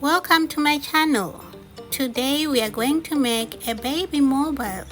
Welcome to my channel. Today we are going to make a baby mobile.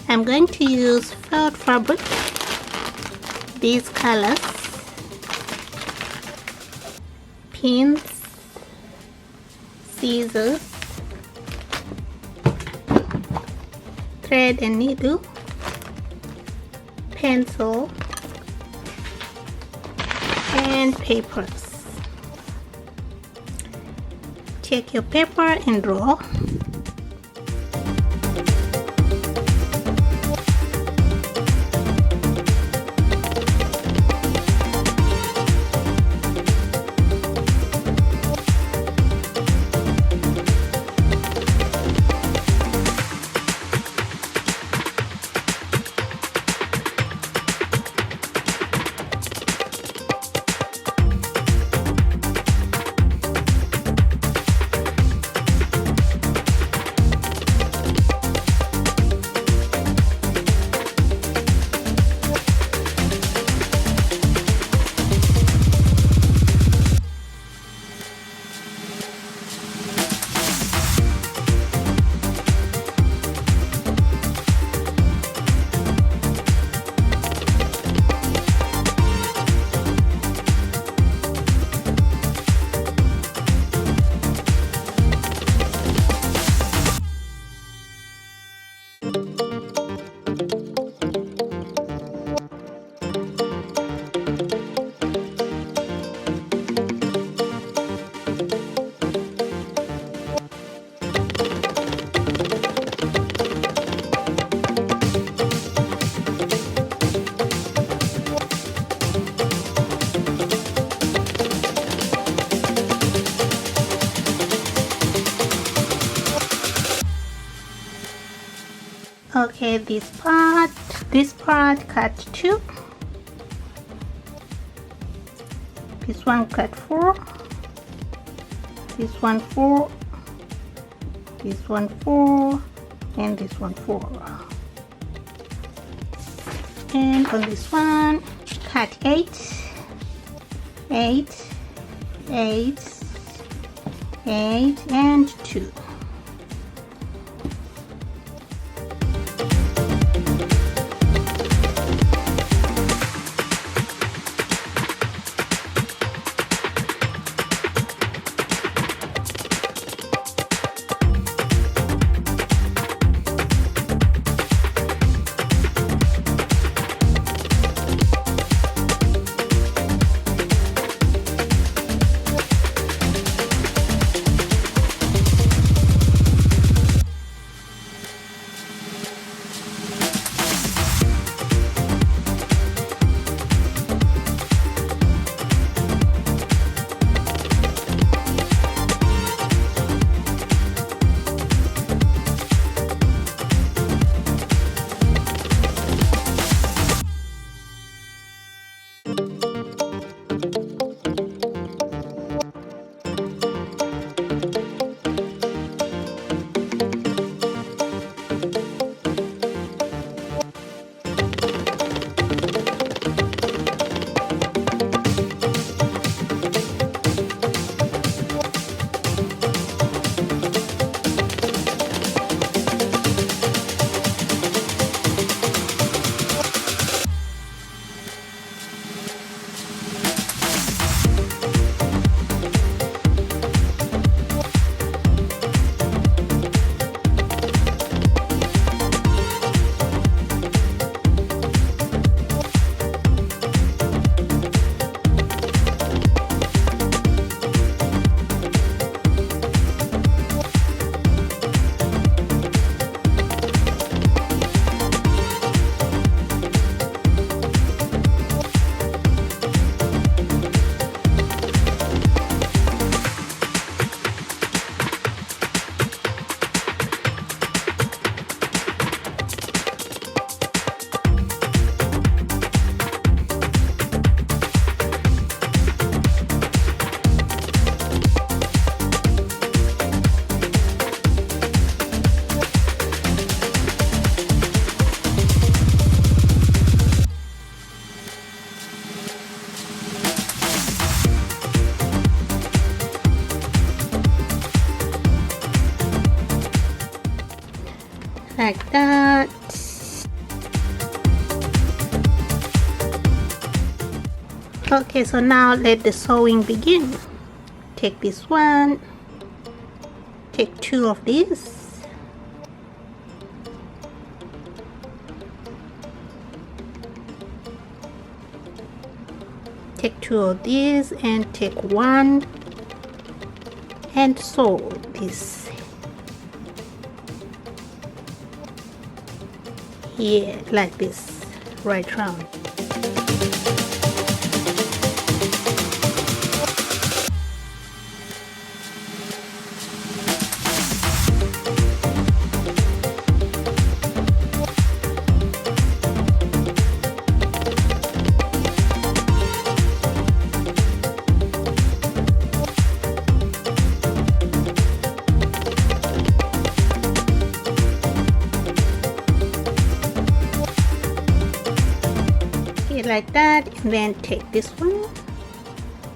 I'm going to use felt fabric, these colors, pins, scissors, thread and needle, pencil, and papers. Take your paper and draw. Okay, this part cut 2, this one cut 4, this one 4, this one 4, and this one 4, and on this one cut 8, 8, 8, 8, and 2. like that. Okay, so now let the sewing begin. Take this one, take two of these, take two of these and take one and sew this here like this, right round. Like that, and then take this one,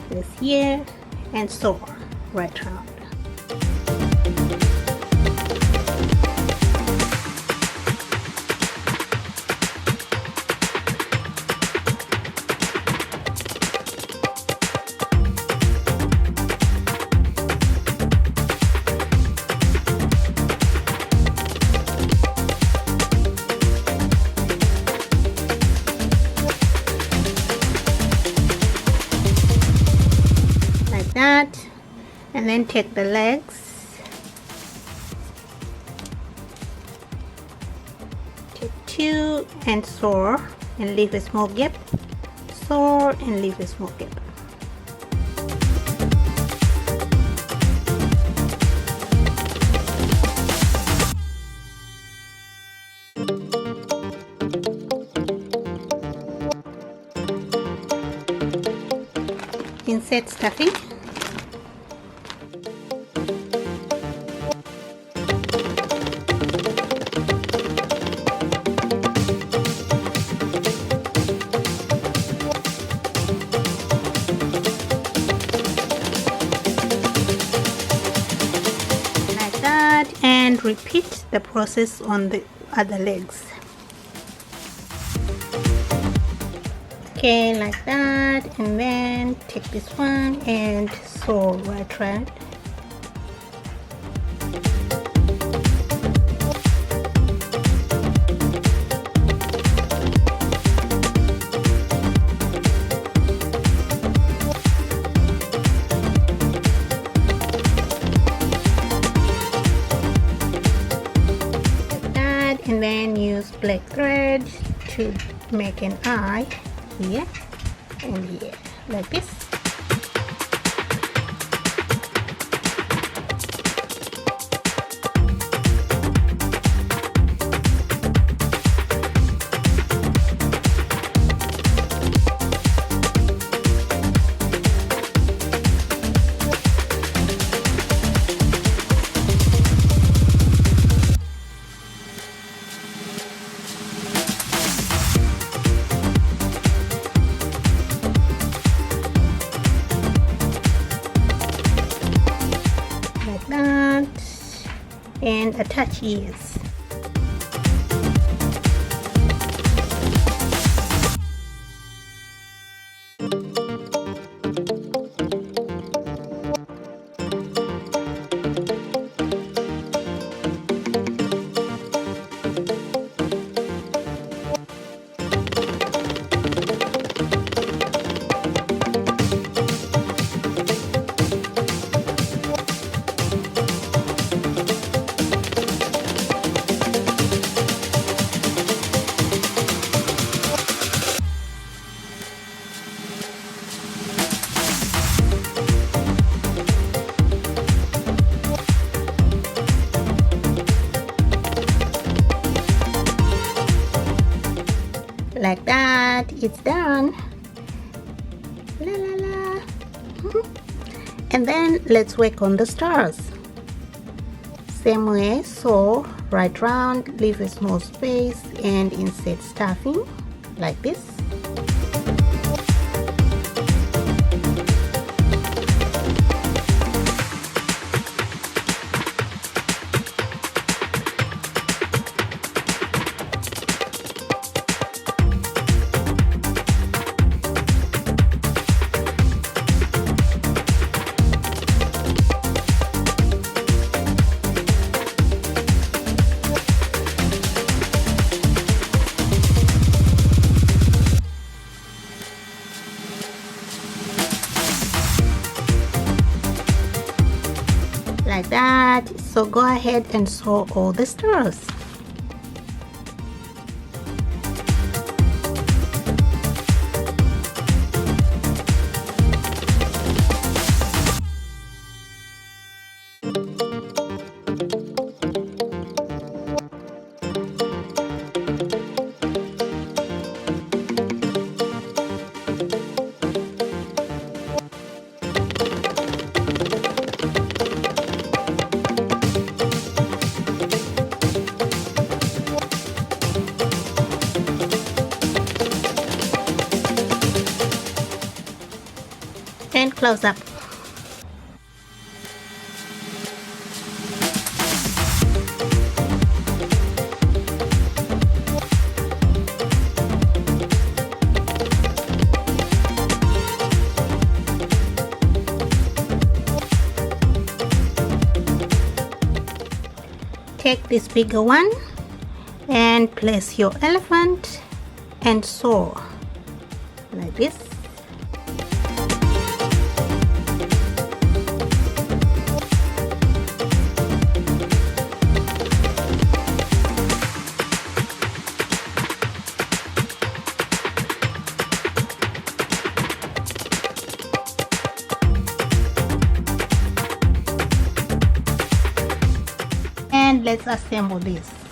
this here, and sew right round. And then take the legs, take two and sew and leave a small gap, sew and leave a small gap. Insert stuffing. And repeat the process on the other legs. Okay, like that, and then take this one and sew right round. And then use black thread to make an eye here and here, like this. And attach ears. Like that, it's done. La la la. And then let's work on the stars. Same way, sew right round, leave a small space and insert stuffing like this. like that. So go ahead and sew all the stars. And close up. Take this bigger one and place your elephant and sew like this. And let's assemble this.